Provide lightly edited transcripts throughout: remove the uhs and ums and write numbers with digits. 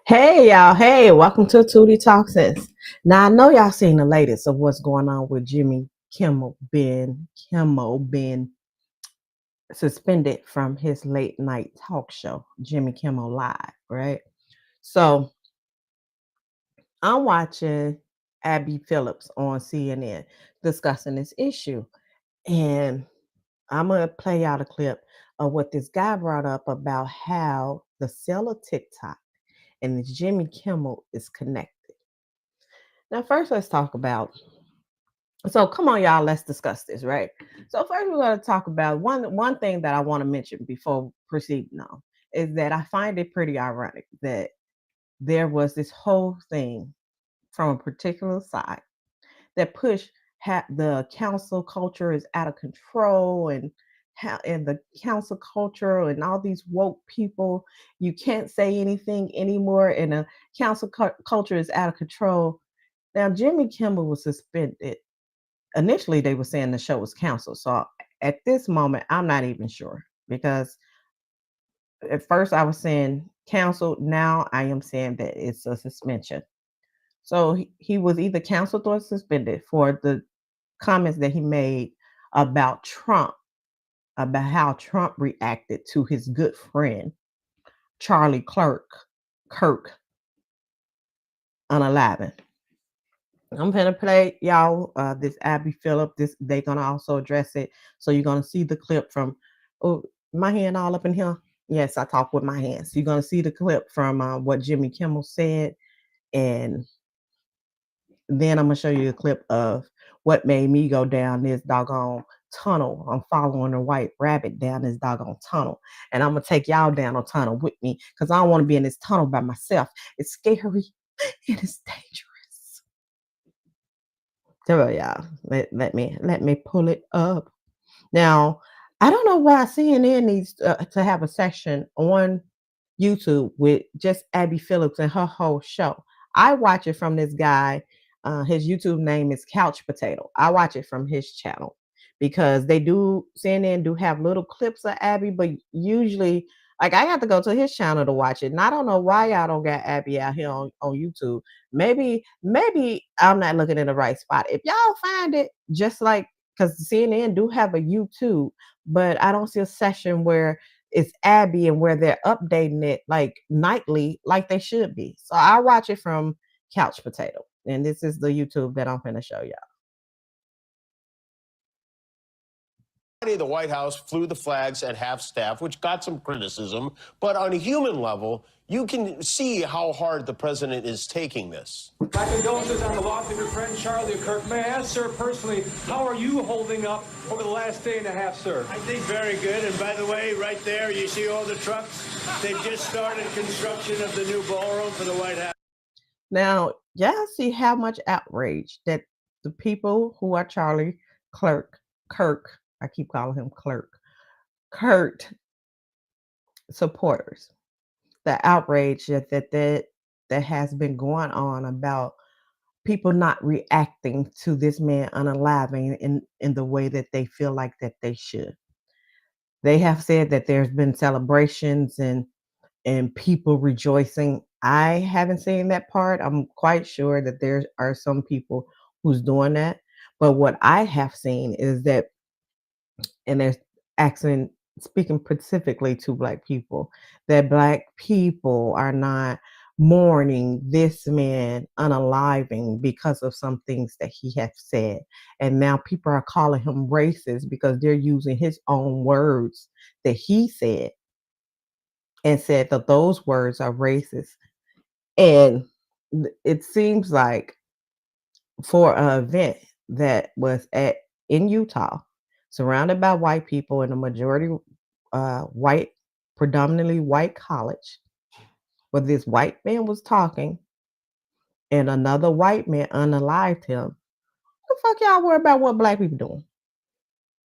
Hey y'all, hey, welcome to Tootie Talk Sense. Now I know y'all seen the latest of what's going on with Jimmy Kimmel being suspended from his late night talk show, Jimmy Kimmel Live, right? So I'm watching Abby Phillips on CNN discussing this issue. And I'm gonna play out a clip of what this guy brought up about how the sale of TikTok and this Jimmy Kimmel is connected. Now, first, let's talk about. So, come on, y'all. Let's discuss this, right? So, first, we're going to talk about one thing that I want to mention before proceeding on is that I find it pretty ironic that there was this whole thing from a particular side that pushed the council culture is out of control and the council culture and all these woke people, you can't say anything anymore and the council culture is out of control. Now, Jimmy Kimmel was suspended. Initially, they were saying the show was canceled. So at this moment, I'm not even sure because at first I was saying canceled. Now I am saying that it's a suspension. So he was either canceled or suspended for the comments that he made about Trump, about how Trump reacted to his good friend, Charlie Kirk, unaliving. I'm gonna play y'all this Abby Phillip. This they're gonna also address it. So you're gonna see the clip from oh my hand all up in here. Yes, I talk with my hands. You're gonna see the clip from what Jimmy Kimmel said, and then I'm gonna show you a clip of what made me go down this doggone tunnel. I'm following a white rabbit down this doggone tunnel, and I'm gonna take y'all down a tunnel with me because I don't want to be in this tunnel by myself. It's scary. It is dangerous. So y'all, let me pull it up. Now, I don't know why CNN needs to have a section on YouTube with just Abby Phillips and her whole show. I watch it from this guy. His YouTube name is Couch Potato. I watch it from his channel because CNN do have little clips of Abby, but usually, like I got to go to his channel to watch it. And I don't know why y'all don't got Abby out here on YouTube. Maybe I'm not looking in the right spot. If y'all find it, just like because CNN do have a YouTube, but I don't see a session where it's Abby and where they're updating it like nightly, like they should be. So I watch it from Couch Potato, and this is the YouTube that I'm going to show y'all. The White House flew the flags at half staff, which got some criticism. But on a human level, you can see how hard the president is taking this. My condolences on the loss of your friend Charlie Kirk. May I ask, sir, personally, how are you holding up over the last day and a half, sir? I think very good. And by the way, right there, you see all the trucks? They've just started construction of the new ballroom for the White House. Now, y'all see how much outrage that the people who are Charlie Kirk, I keep calling him Kurt supporters, the outrage that has been going on about people not reacting to this man unaliving in the way that they feel like that they should. They have said that there's been celebrations and people rejoicing. I haven't seen that part. I'm quite sure that there are some people who's doing that. But what I have seen is that, and there's accent speaking specifically to black people, that black people are not mourning this man unaliving because of some things that he has said. And now people are calling him racist because they're using his own words that he said and said that those words are racist. And it seems like for an event that was at in Utah, surrounded by white people in a majority white, predominantly white college, where this white man was talking and another white man unalived him. The fuck y'all worry about what black people doing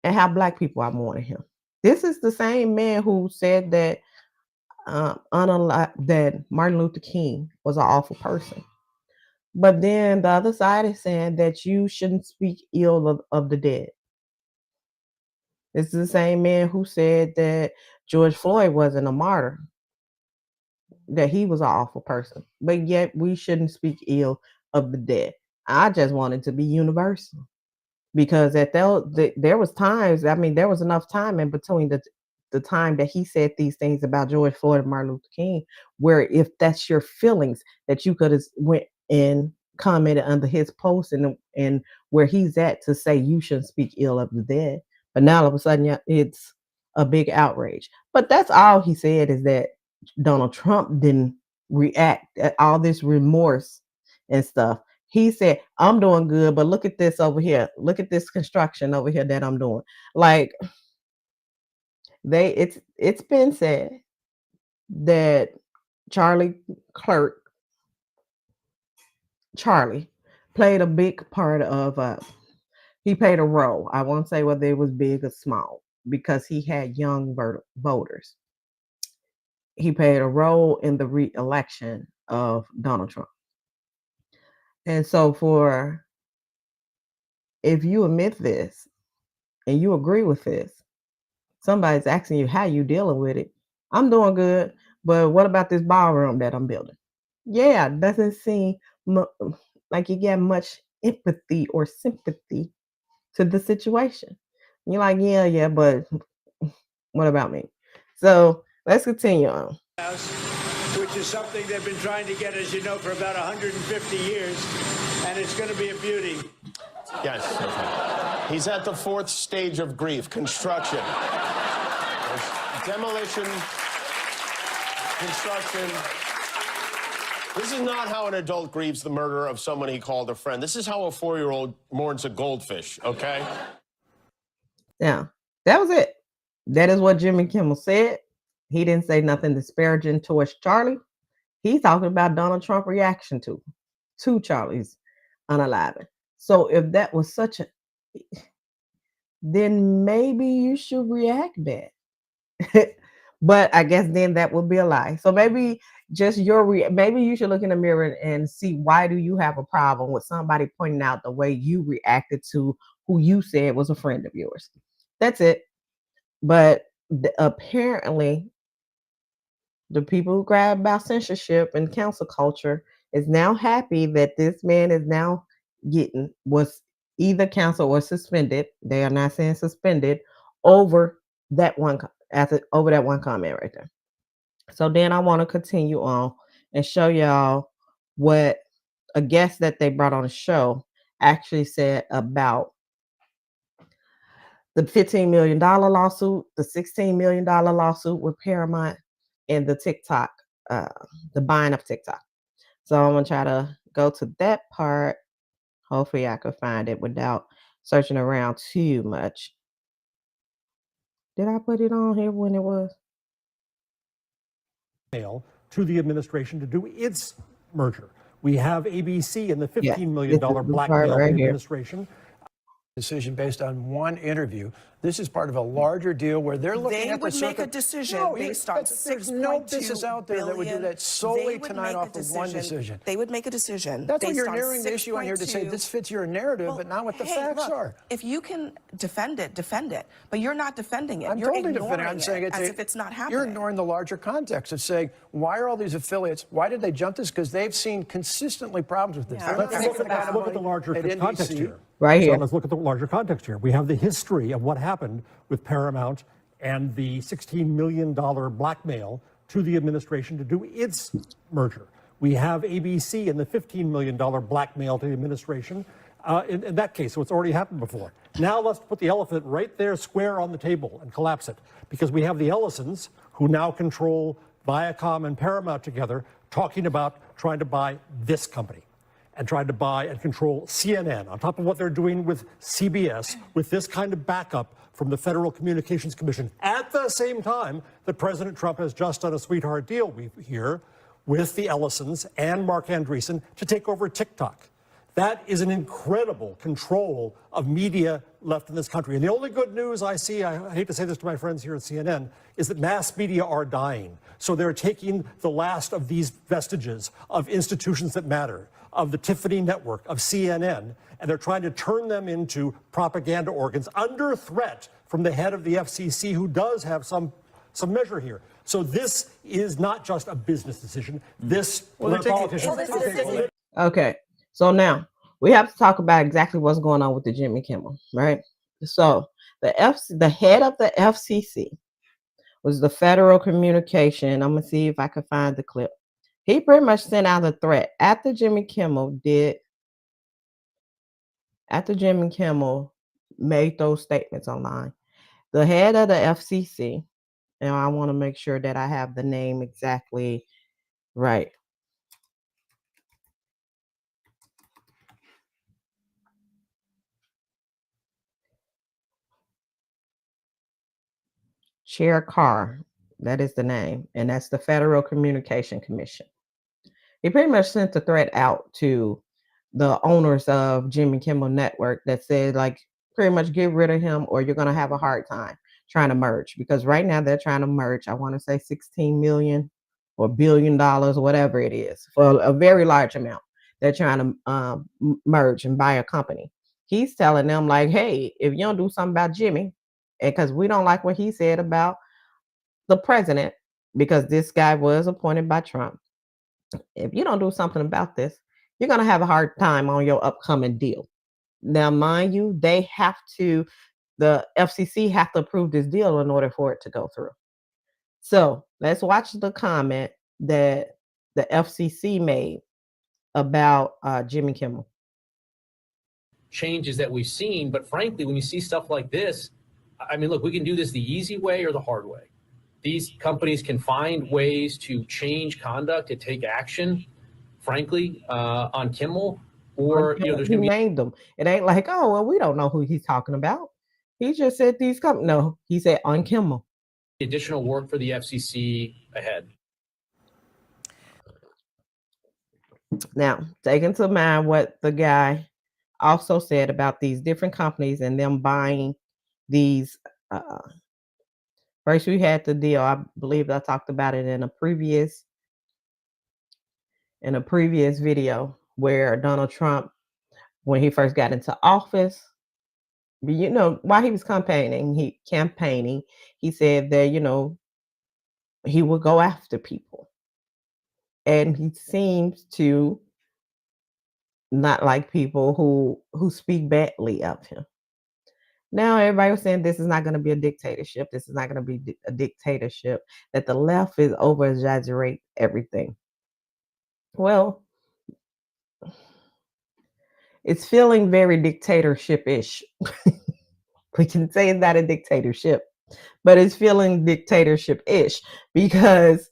and how black people are mourning him? This is the same man who said that that Martin Luther King was an awful person. But then the other side is saying that you shouldn't speak ill of the dead. This is the same man who said that George Floyd wasn't a martyr. that he was an awful person, but yet we shouldn't speak ill of the dead. I just want it to be universal because there was times. I mean, there was enough time in between the time that he said these things about George Floyd and Martin Luther King, where if that's your feelings, that you could have went and commented under his post and where he's at to say you shouldn't speak ill of the dead. But now all of a sudden, yeah, it's a big outrage. But that's all he said is that Donald Trump didn't react at all this remorse and stuff. He said, I'm doing good, but look at this over here. Look at this construction over here that I'm doing. Like it's been said that Charlie Clerk, Charlie, played a big part of he played a role. I won't say whether it was big or small because he had young voters. He played a role in the re-election of Donald Trump. And so if you admit this and you agree with this, somebody's asking you how you dealing with it. I'm doing good, but what about this ballroom that I'm building? Yeah, it doesn't seem like you get much empathy or sympathy to the situation. You're like, yeah, but what about me? So let's continue on. Which is something they've been trying to get, as you know, for about 150 years, and it's going to be a beauty. Yes. Okay. He's at the fourth stage of grief, construction. There's demolition, construction. This is not how an adult grieves the murder of someone he called a friend. This is how a 4-year-old mourns a goldfish, okay? Yeah, that was it. That is what Jimmy Kimmel said. He didn't say nothing disparaging towards Charlie. He's talking about Donald Trump's reaction to Charlie's unaliving. So if that was such a, then maybe you should react bad. But I guess then that would be a lie. So maybe just maybe you should look in the mirror and see why do you have a problem with somebody pointing out the way you reacted to who you said was a friend of yours. That's it. But apparently the people who grab about censorship and cancel culture is now happy that this man is now was either canceled or suspended. They are not saying suspended over that one comment right there. So then I want to continue on and show y'all what a guest that they brought on the show actually said about the $15 million lawsuit, the $16 million lawsuit with Paramount, and the TikTok, the buying of TikTok. So I'm going to try to go to that part. Hopefully I can find it without searching around too much. Did I put it on here when it was? To the administration to do its merger. We have ABC and the $15 million blackmail to the administration. Decision based on one interview. This is part of a larger deal where they're looking at the They would make a decision based on 6.2 There's no business out there that would do that solely tonight off of one decision. They would make a decision. That's what you're narrowing the issue on here to say this fits your narrative, but not what the facts are. If you can defend it, defend it. But you're not defending it. You're totally defending it. I'm saying as if it's not happening. You're ignoring the larger context of saying, why are all these affiliates, why did they jump this? Because they've seen consistently problems with this. Yeah, Let's look at the larger context here. Right here. So let's look at the larger context here. We have the history of what happened with Paramount and the $16 million blackmail to the administration to do its merger. We have ABC and the $15 million blackmail to the administration in that case. So it's already happened before. Now let's put the elephant right there square on the table and collapse it. Because we have the Ellisons, who now control Viacom and Paramount together, talking about trying to buy this company and trying to buy and control CNN, on top of what they're doing with CBS, with this kind of backup from the Federal Communications Commission, at the same time that President Trump has just done a sweetheart deal, we hear, with the Ellisons and Mark Andreessen to take over TikTok. That is an incredible control of media left in this country. And the only good news I see, I hate to say this to my friends here at CNN, is that mass media are dying. So they're taking the last of these vestiges of institutions that matter, of the Tiffany Network, of CNN, and they're trying to turn them into propaganda organs under threat from the head of the FCC, who does have some measure here. So this is not just a business decision. This Okay, so now we have to talk about exactly what's going on with the Jimmy Kimmel, right? So the head of the FCC was the Federal Communication. I'm gonna see if I can find the clip. He pretty much sent out a threat after Jimmy Kimmel made those statements online. The head of the FCC, and I want to make sure that I have the name exactly right. Chair Carr, that is the name, and that's the Federal Communication Commission. He pretty much sent the threat out to the owners of Jimmy Kimmel Network that said, like, pretty much get rid of him or you're going to have a hard time trying to merge, because right now they're trying to merge, I want to say 16 million or $1 billion, whatever it is, for a very large amount. They're trying to merge and buy a company. He's telling them, like, hey, if you don't do something about Jimmy, and because we don't like what he said about the president, because this guy was appointed by Trump, if you don't do something about this, you're going to have a hard time on your upcoming deal. Now, mind you, the FCC have to approve this deal in order for it to go through. So let's watch the comment that the FCC made about Jimmy Kimmel. Changes that we've seen, but frankly, when you see stuff like this, I mean, look, we can do this the easy way or the hard way. These companies can find ways to change conduct, to take action, frankly, on Kimmel, or He there's going to be named them. It ain't like, oh, well, we don't know who he's talking about. He just said these companies. No, he said on Kimmel. additional work for the FCC ahead. Now, take into mind what the guy also said about these different companies and them buying these. First, we had the deal. I believe I talked about it in a previous video where Donald Trump, when he first got into office, while he was campaigning, he said that he would go after people, and he seems to not like people who speak badly of him. Now everybody was saying this is not going to be a dictatorship. This is not going to be a dictatorship, that the left is over-exaggerate everything. Well, it's feeling very dictatorship-ish. We can say it's not a dictatorship, but it's feeling dictatorship-ish because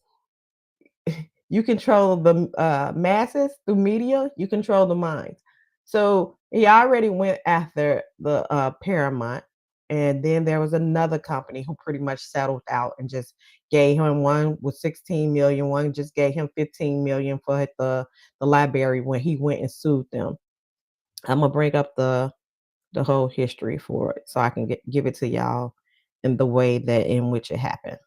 you control the masses through media, you control the minds. So he already went after the Paramount, and then there was another company who pretty much settled out and just gave him, one with 16 million, one just gave him 15 million for the library when he went and sued them. I'm gonna bring up the whole history for it so I can give it to y'all in the way that in which it happened.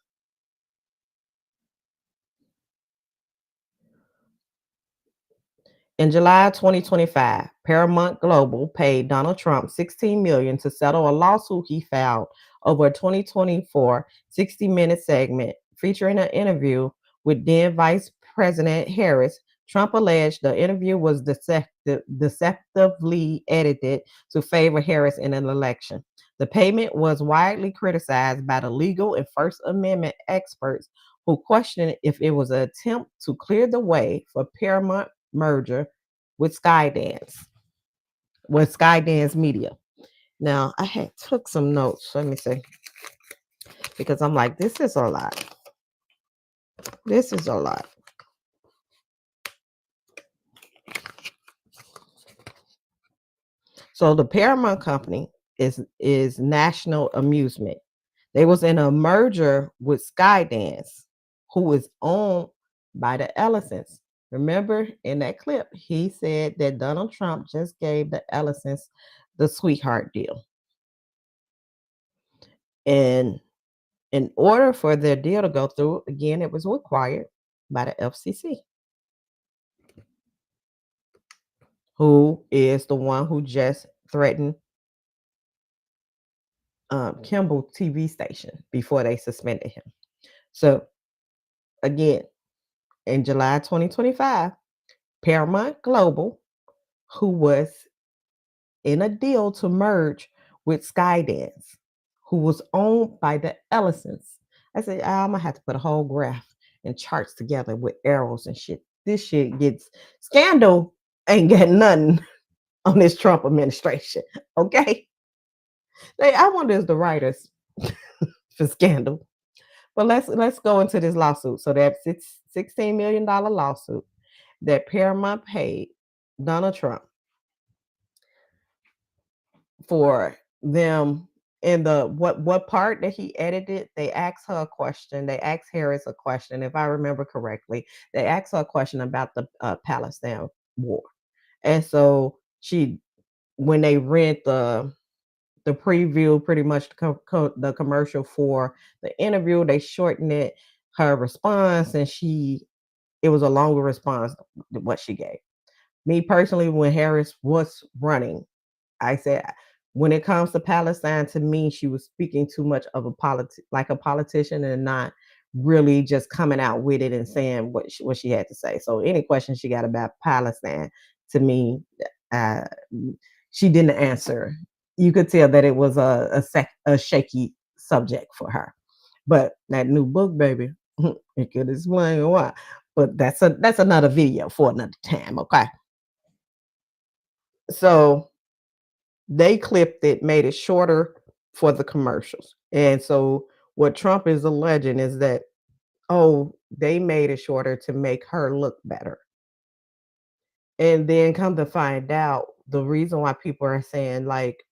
In July 2025, Paramount Global paid Donald Trump $16 million to settle a lawsuit he filed over a 2024 60-minute segment featuring an interview with then Vice President Harris. Trump alleged the interview was deceptively edited to favor Harris in an election. The payment was widely criticized by the legal and First Amendment experts who questioned if it was an attempt to clear the way for Paramount merger with Skydance Media. Now, I had took some notes. Let me see. Because I'm like, this is a lot. This is a lot. So the Paramount company is National Amusement. They was in a merger with Skydance, who is owned by the Ellisons. Remember in that clip, he said that Donald Trump just gave the Ellisons the sweetheart deal. And in order for their deal to go through, again, it was required by the FCC, who is the one who just threatened Kimmel TV station before they suspended him. So again, in July 2025, Paramount Global, who was in a deal to merge with Skydance, who was owned by the Ellisons. I said, I'm gonna have to put a whole graph and charts together with arrows and shit. This shit gets scandal ain't got nothing on this Trump administration. Okay. I wonder if the writers for scandal. But let's go into this lawsuit. So that $16 million lawsuit that Paramount paid Donald Trump for them in the what part that he edited, they asked her a question. They asked Harris a question, if I remember correctly. They asked her a question about the Palestine war. And so when they read the preview, pretty much the commercial for the interview, they shortened it, her response, and it was a longer response than what she gave. Me personally, when Harris was running, I said, when it comes to Palestine, to me, she was speaking too much of like a politician and not really just coming out with it and saying what she had to say. So any question she got about Palestine, to me, uh, she didn't answer. You could tell that it was a shaky subject for her. But that new book, baby, it could explain why. But that's another video for another time, okay? So they clipped it, made it shorter for the commercials. And so what Trump is alleging is that, they made it shorter to make her look better. And then come to find out, the reason why people are saying, like,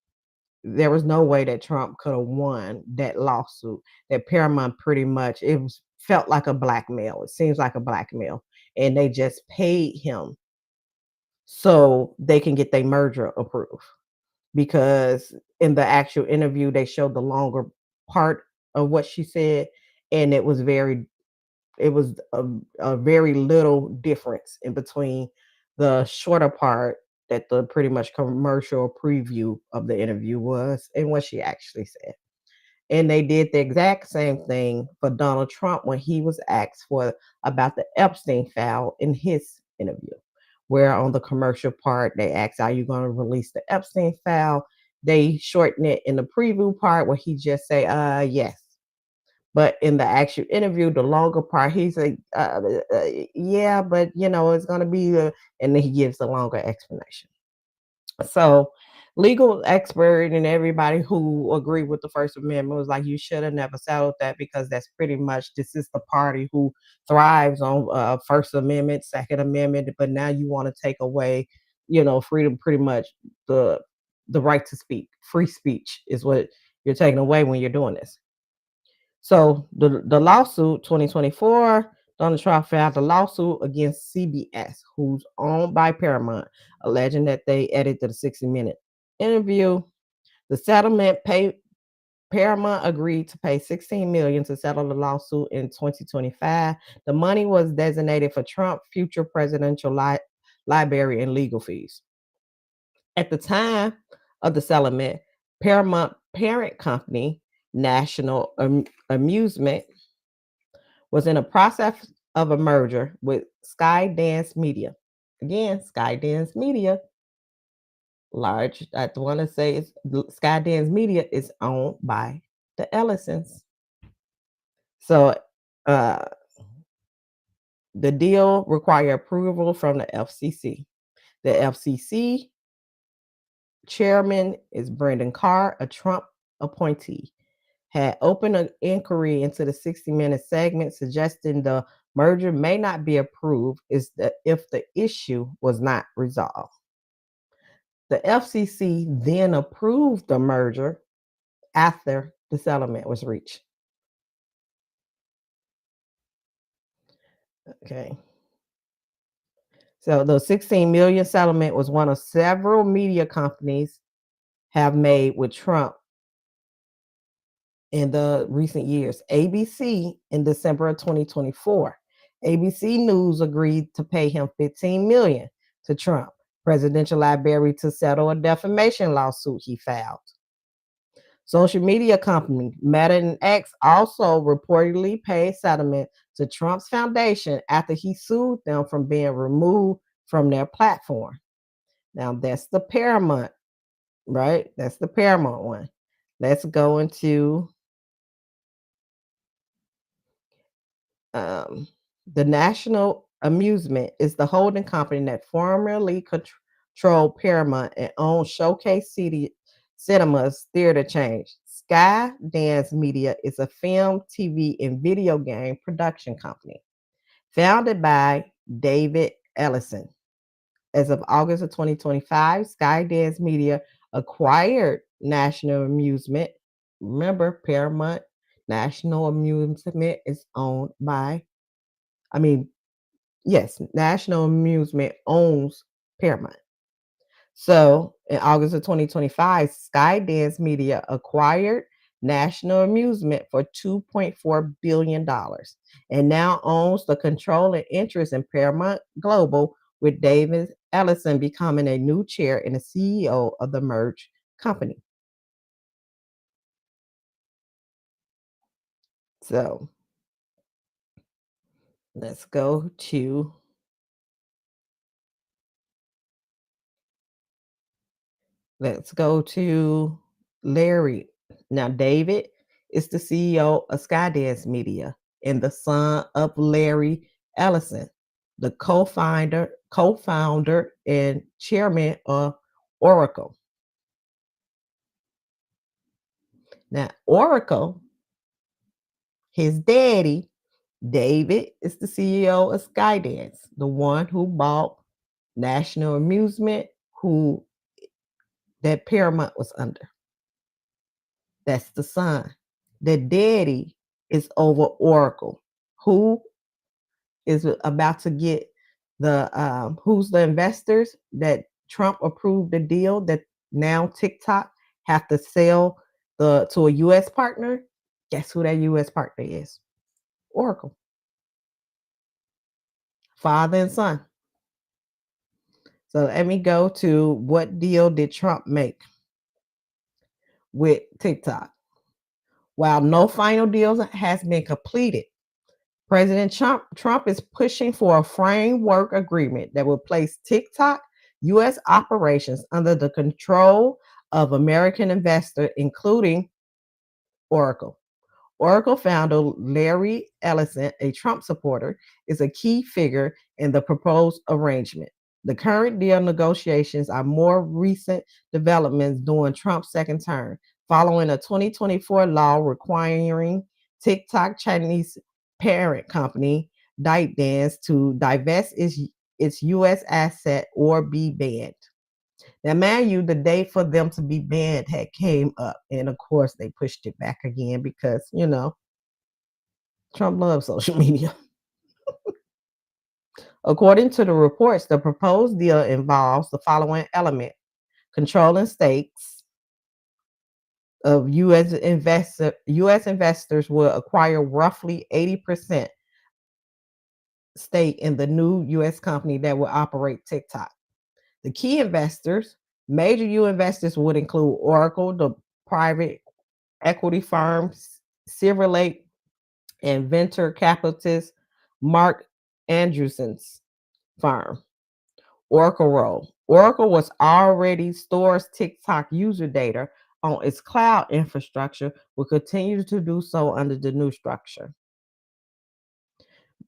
there was no way that Trump could have won that lawsuit, that Paramount pretty much, felt like a blackmail. It seems like a blackmail. And they just paid him so they can get their merger approved. Because in the actual interview, they showed the longer part of what she said, and it was a very little difference in between the shorter part that the pretty much commercial preview of the interview was and what she actually said. And they did the exact same thing for Donald Trump when he was asked about the Epstein file in his interview, where on the commercial part, they asked, are you going to release the Epstein file? They shortened it in the preview part where he just say, yes. But in the actual interview, the longer part, he's like, yeah, but it's going to be, and then he gives the longer explanation. So legal expert and everybody who agreed with the First Amendment was like, you should have never settled that, because that's pretty much, this is the party who thrives on First Amendment, Second Amendment, but now you want to take away, freedom, pretty much the right to speak. Free speech is what you're taking away when you're doing this. So the lawsuit 2024, Donald Trump filed a lawsuit against CBS, who's owned by Paramount, alleging that they edited the 60-minute interview. The settlement Paramount agreed to pay $16 million to settle the lawsuit in 2025. The money was designated for Trump future presidential library and legal fees. At the time of the settlement, Paramount parent company, National Amusement, was in a process of a merger with Skydance Media. Again, Skydance Media, large, I want to say Skydance Media is owned by the Ellisons. So the deal required approval from the FCC. The FCC chairman is Brendan Carr, a Trump appointee, had opened an inquiry into the 60-minute segment, suggesting the merger may not be approved if the issue was not resolved. The FCC then approved the merger after the settlement was reached. Okay. So the $16 million settlement was one of several media companies have made with Trump in the recent years. ABC in December of 2024, ABC News agreed to pay him $15 million to Trump Presidential Library to settle a defamation lawsuit he filed. Social media company Meta and X also reportedly paid settlement to Trump's foundation after he sued them from being removed from their platform. Now, that's the Paramount, right? That's the Paramount one. Let's go into the National Amusement is the holding company that formerly controlled Paramount and owned Showcase Cinemas Theater Chain. Skydance Media is a film, TV, and video game production company founded by David Ellison. As of August of 2025, Skydance Media acquired National Amusement. Remember, Paramount National Amusement is owned by, yes, National Amusement owns Paramount. So in August of 2025, Skydance Media acquired National Amusement for $2.4 billion and now owns the controlling interest in Paramount Global, with David Ellison becoming a new chair and the CEO of the merged company. So let's go to Larry. Now, David is the CEO of Skydance Media and the son of Larry Ellison, the co-founder and chairman of Oracle. Now, Oracle, his daddy, David, is the CEO of Skydance, the one who bought National Amusement, that Paramount was under. That's the son. The daddy is over Oracle, who is about to get who's the investors that Trump approved the deal that now TikTok have to sell to a U.S. partner. Guess who that U.S. partner is? Oracle. Father and son. So let me go to what deal did Trump make with TikTok. While no final deal has been completed, President Trump is pushing for a framework agreement that will place TikTok U.S. operations under the control of American investors, including Oracle. Oracle founder Larry Ellison, a Trump supporter, is a key figure in the proposed arrangement. The current deal negotiations are more recent developments during Trump's second term, following a 2024 law requiring TikTok Chinese parent company ByteDance to divest its U.S. asset or be banned. Now, mind you, the date for them to be banned had came up, and of course they pushed it back again because, Trump loves social media. According to the reports, the proposed deal involves the following element: controlling stakes of U.S. investors will acquire roughly 80% stake in the new U.S. company that will operate TikTok. The key investors, major U.S. investors, would include Oracle, the private equity firms, Silver Lake, and venture capitalist Mark Andreessen's firm, Oracle. Oracle was already stores TikTok user data on its cloud infrastructure, will continue to do so under the new structure.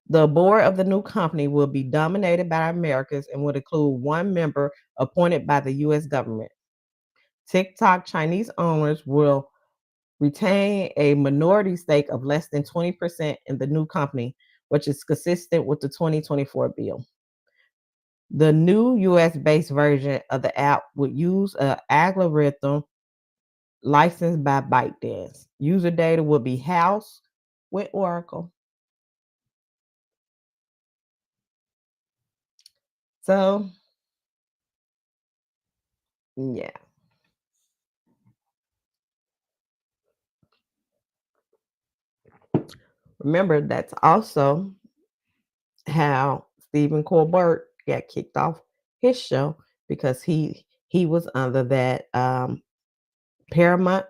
The board of the new company will be dominated by Americans and would include one member appointed by the U.S. government. TikTok Chinese owners will retain a minority stake of less than 20% in the new company, which is consistent with the 2024 bill. The new US-based version of the app would use an algorithm licensed by ByteDance. User data will be housed with Oracle. So, yeah. Remember, that's also how Stephen Colbert got kicked off his show, because he was under that Paramount,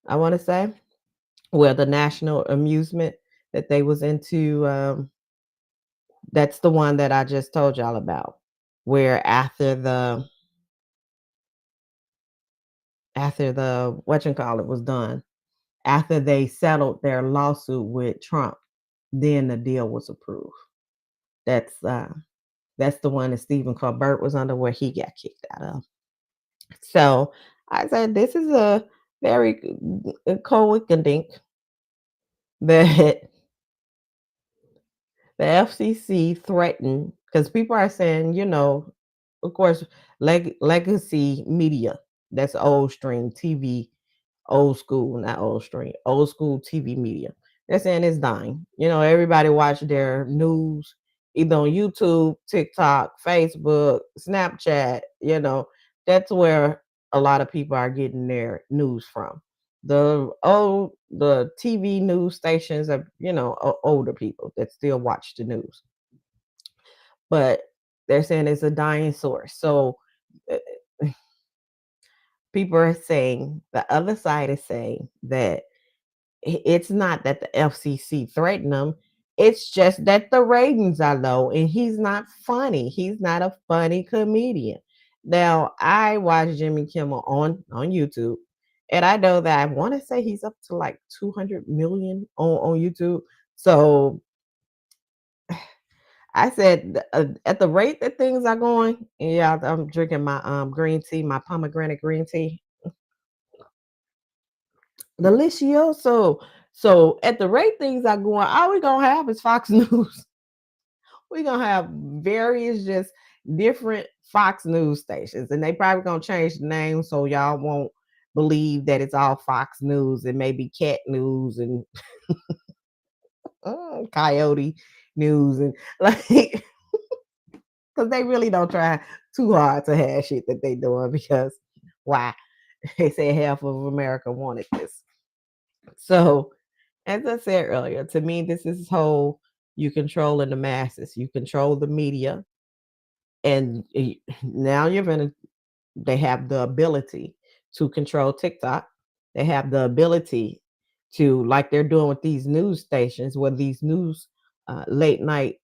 I want to say, where the National Amusement that they was into. That's the one that I just told y'all about, where after the whatchamacallit was done, after they settled their lawsuit with Trump, then the deal was approved. That's the one that Stephen Colbert was under, where he got kicked out of. So I said, this is a very coincidence that the FCC threatened, because people are saying, of course, legacy media, that's old stream TV, old school, not old stream, old school TV media. They're saying it's dying. Everybody watch their news either on YouTube, TikTok, Facebook, Snapchat. That's where a lot of people are getting their news from. The TV news stations are, older people that still watch the news, but they're saying it's a dying source. So uh, people are saying, the other side is saying that it's not that the FCC threatened him. It's just that the ratings are low and he's not funny. He's not a funny comedian. Now, I watch Jimmy Kimmel on YouTube, and I know that I want to say he's up to like 200 million on YouTube. So I said, at the rate that things are going, yeah, I'm drinking my green tea, my pomegranate green tea. Delicioso. So at the rate things are going, all we're gonna have is Fox News. We're gonna have various just different Fox News stations, and they probably gonna change the name so y'all won't believe that it's all Fox News. It may be Cat News and Coyote News, and like, because they really don't try too hard to have shit that they doing, because why? They say half of America wanted this. So, as I said earlier, to me, this is whole, you controlling the masses, you control the media, and now they have the ability to control TikTok. They have the ability to, like they're doing with these news stations, where these news late night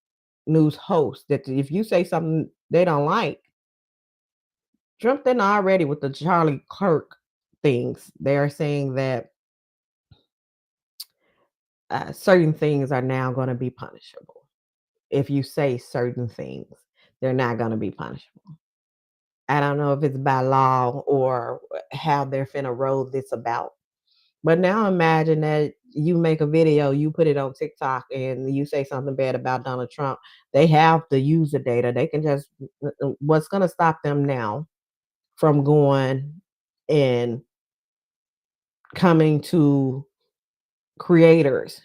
news hosts, that if you say something they don't like, Trump then already with the Charlie Kirk things, they're saying that certain things are now going to be punishable. If you say certain things, they're not going to be punishable. I don't know if it's by law or how they're finna roll this about. But now imagine that you make a video, you put it on TikTok, and you say something bad about Donald Trump. They have the user data. They can just, what's going to stop them now from going and coming to creators,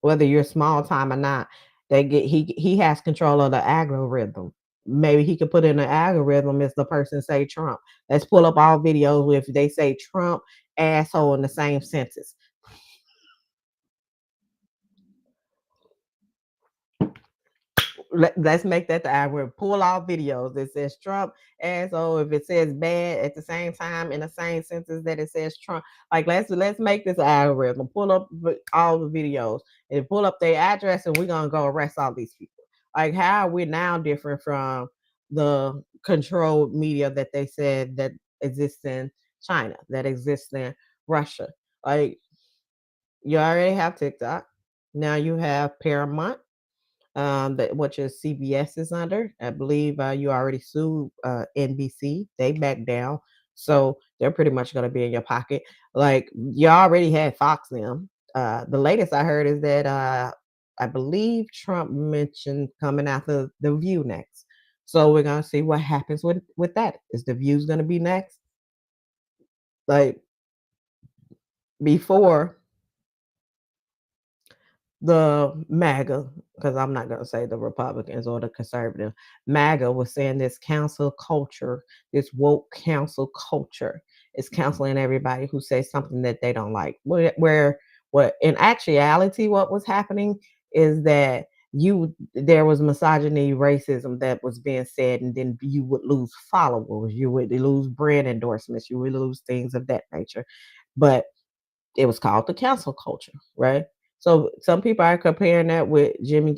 whether you're small time or not? He has control of the algorithm. Maybe he could put in an algorithm if the person say Trump. Let's pull up all videos if they say Trump, asshole in the same sentence. Let's make that the algorithm. Pull all videos that says Trump, asshole. If it says bad at the same time in the same sentence that it says Trump, like let's make this algorithm. Pull up all the videos and pull up their address, and we're gonna go arrest all these people. Like, how are we now different from the controlled media that they said that exists in China, that exists in Russia? Like, you already have TikTok. Now you have Paramount, that which is CBS is under. I believe you already sued NBC. They backed down, so they're pretty much going to be in your pocket. Like, you already had Fox them. The latest I heard is that I believe Trump mentioned coming after the View next. So we're gonna see what happens with that. Is the View's going to be next? Like, before the MAGA, because I'm not going to say the Republicans or the conservative, MAGA was saying this cancel culture, this woke cancel culture is canceling everybody who says something that they don't like. Where what in actuality, what was happening is that there was misogyny, racism that was being said, and then you would lose followers, you would lose brand endorsements, you would lose things of that nature. But it was called the cancel culture, right? So some people are comparing that with Jimmy